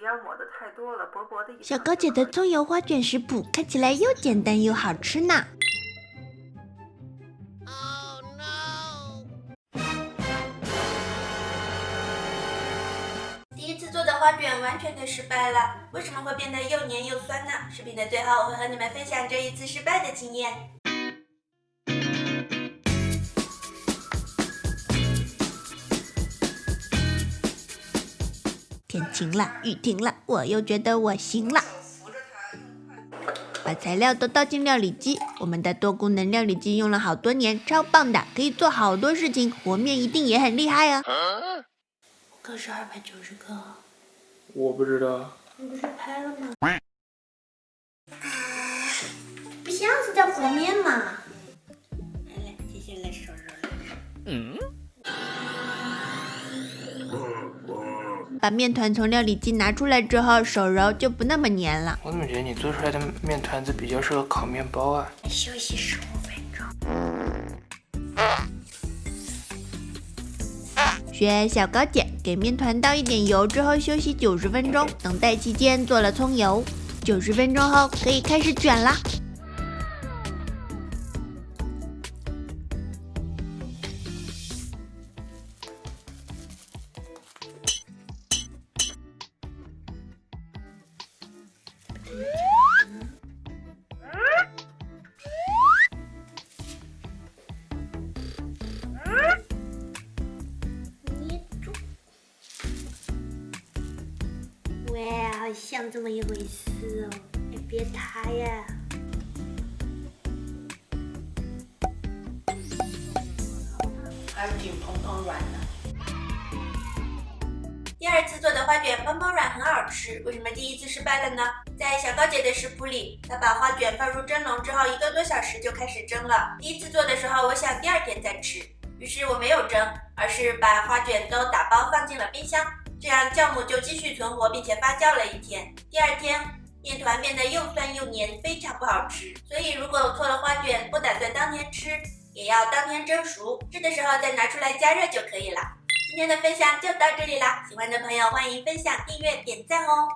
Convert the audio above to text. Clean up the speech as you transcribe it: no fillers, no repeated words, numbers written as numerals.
要抹的太多了，薄薄的一。小高姐的葱油花卷食谱看起来又简单又好吃呢。第一次做的花卷完全的失败了，为什么会变得又黏又酸呢？视频的最后我会和你们分享这一次失败的经验。天晴了，雨停了，我又觉得我行了。把材料都倒进料理机，我们的多功能料理机用了好多年，超棒的，可以做好多事情，和面一定也很厉害哦。可是290克。我不知道。你不是拍了吗？不像是在和面嘛。来，接下来手揉了。把面团从料理机拿出来之后，手揉就不那么黏了。我怎么觉得你做出来的面团子比较适合烤面包啊？休息15分钟。学小高姐，给面团倒一点油之后休息90分钟，等待期间做了葱油。90分钟后可以开始卷啦。哇，好像这么一回事哦！哎，别塌呀！还是挺蓬蓬软的。第二次做的花卷蓬蓬软，很好吃。为什么第一次失败了呢？在小高姐的食谱里，她把花卷放入蒸笼之后1个多小时就开始蒸了。第一次做的时候，我想第2天再吃，于是我没有蒸，而是把花卷都打包放进了冰箱。这样酵母就继续存活，并且发酵了1天。第2天，面团变得又酸又黏，非常不好吃。所以如果做了花卷，不打算当天吃，也要当天蒸熟，吃的时候再拿出来加热就可以了。今天的分享就到这里啦，喜欢的朋友欢迎分享、订阅、点赞哦。